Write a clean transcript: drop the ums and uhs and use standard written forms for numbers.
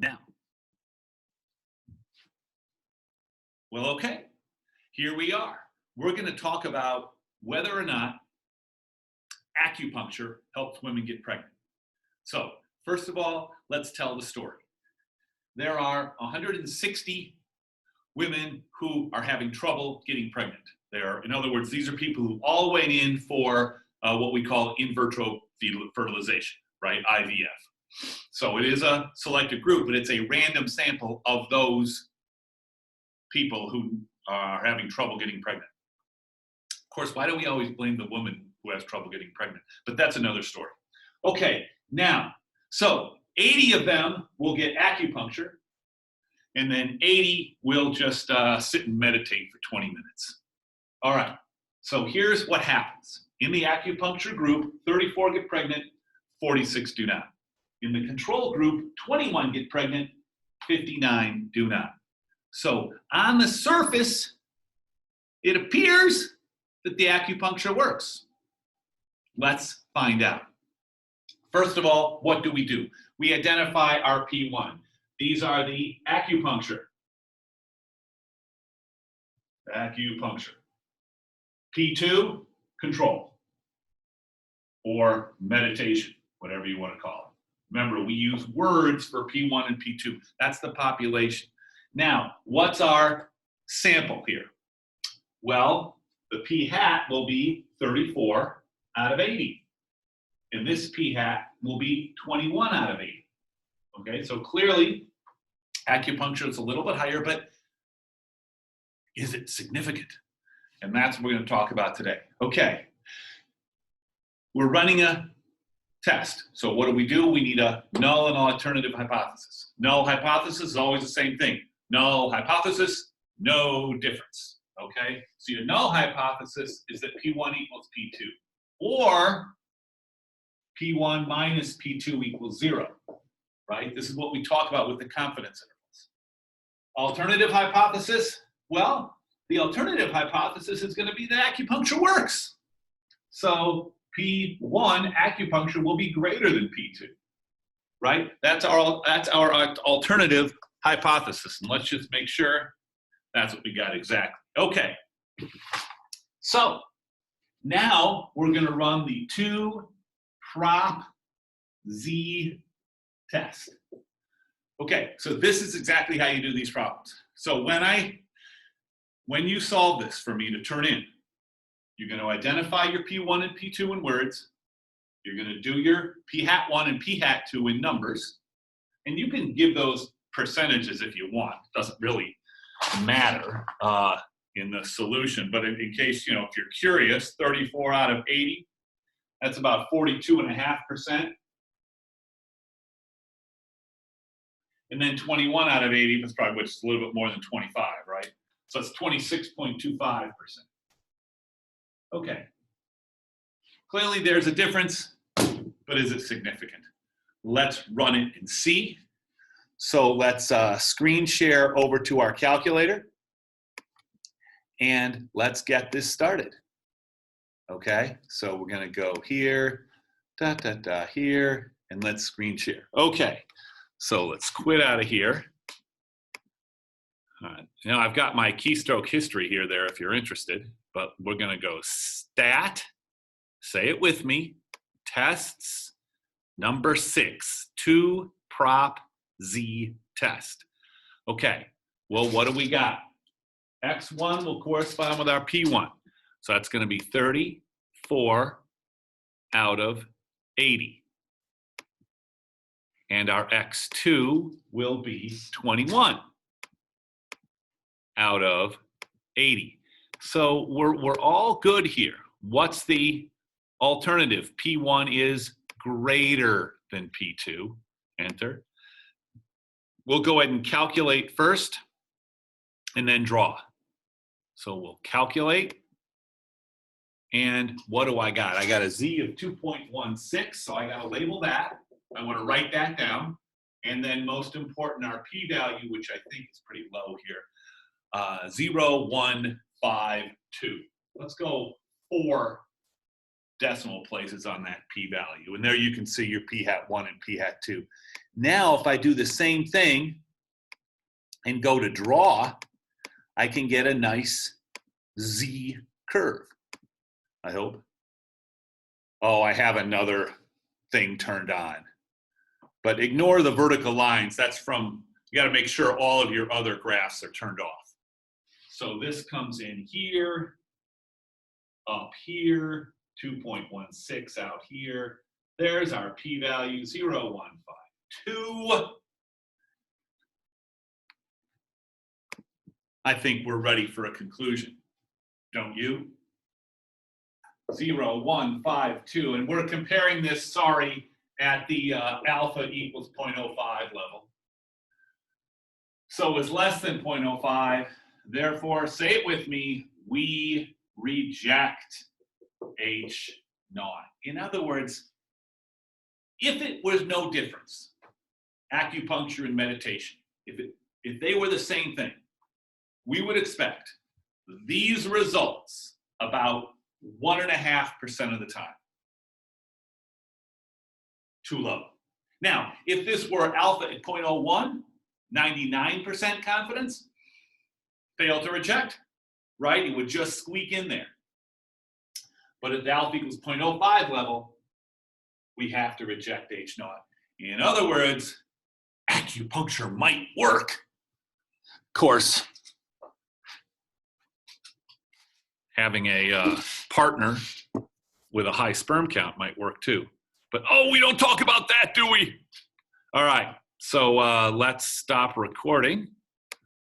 Now, well, okay, here we are. We're going to talk about whether or not acupuncture helps women get pregnant. So, first of all, let's tell the story. There are 160 women who are having trouble getting pregnant. In other words, these are people who all went in for what we call in vitro fertilization, right? IVF. So it is a selected group, but it's a random sample of those people who are having trouble getting pregnant. Of course, why do we always blame the woman who has trouble getting pregnant? But that's another story. Okay, now, so 80 of them will get acupuncture, and then 80 will just sit and meditate for 20 minutes. All right, so here's what happens. In the acupuncture group, 34 get pregnant, 46 do not. In the control group, 21 get pregnant, 59 do not. So on the surface, it appears that the acupuncture works. Let's find out. First of all, what do? We identify our P1. These are the acupuncture. P2, control, or meditation, whatever you want to call it. Remember, we use words for P1 and P2. That's the population. Now, what's our sample here? Well, the P hat will be 34 out of 80. And this P hat will be 21 out of 80. Okay, so clearly, acupuncture is a little bit higher, but is it significant? And that's what we're going to talk about today. Okay, we're running a test. So what do? We need a null and alternative hypothesis. Null hypothesis is always the same thing. Null hypothesis, no difference. Okay, so your null hypothesis is that P1 equals P2, or P1 minus P2 equals 0, right? This is what we talk about with the confidence intervals. Alternative hypothesis, well, the alternative hypothesis is going to be that acupuncture works. So P1 acupuncture will be greater than P2, right? That's our alternative hypothesis. And let's just make sure that's what we got exactly. Okay. So now we're going to run the 2-prop Z test. Okay, so this is exactly how you do these problems. So when you solve this for me to turn in, you're going to identify your P1 and P2 in words. You're going to do your P hat 1 and P hat 2 in numbers. And you can give those percentages if you want. It doesn't really matter in the solution. But in case, if you're curious, 34 out of 80, that's about 42.5%. And then 21 out of 80, that's probably which is a little bit more than 25, right? So it's 26.25%. Okay. Clearly there's a difference, but is it significant? Let's run it and see. So let's screen share over to our calculator, and let's get this started. Okay, so we're going to go here, here, and let's screen share. Okay, so let's quit out of here. All right. Now I've got my keystroke history here there if you're interested, but we're going to go stat, say it with me, tests, number 6, 2-prop Z test. Okay, well, what do we got? X1 will correspond with our P1. So that's going to be 34 out of 80. And our X2 will be 21 out of 80. So we're all good here. What's the alternative? P1 is greater than P2. Enter. We'll go ahead and calculate first and then draw. So we'll calculate. And what do I got? I got a Z of 2.16, so I got to label that. I want to write that down. And then most important, our p-value, which I think is pretty low here, 0.152. Let's go 4 decimal places on that p-value. And there you can see your p hat 1 and p hat 2. Now, if I do the same thing and go to draw, I can get a nice Z curve, I hope. Oh, I have another thing turned on. But ignore the vertical lines. That's from, you got to make sure all of your other graphs are turned off. So this comes in here, up here, 2.16 out here. There's our p-value, 0.152. I think we're ready for a conclusion, don't you? 0.152, and we're comparing this, sorry, at the alpha equals 0.05 level. So it's less than 0.05, therefore, say it with me, we reject H naught. In other words, if it was no difference, acupuncture and meditation, if they were the same thing, we would expect these results about 1.5% of the time. Too low. Now, if this were alpha at 0.01, 99% confidence, fail to reject, right? It would just squeak in there. But at the alpha equals 0.05 level, we have to reject H naught. In other words, acupuncture might work. Of course, having a partner with a high sperm count might work too. But, oh, we don't talk about that, do we? All right, so let's stop recording.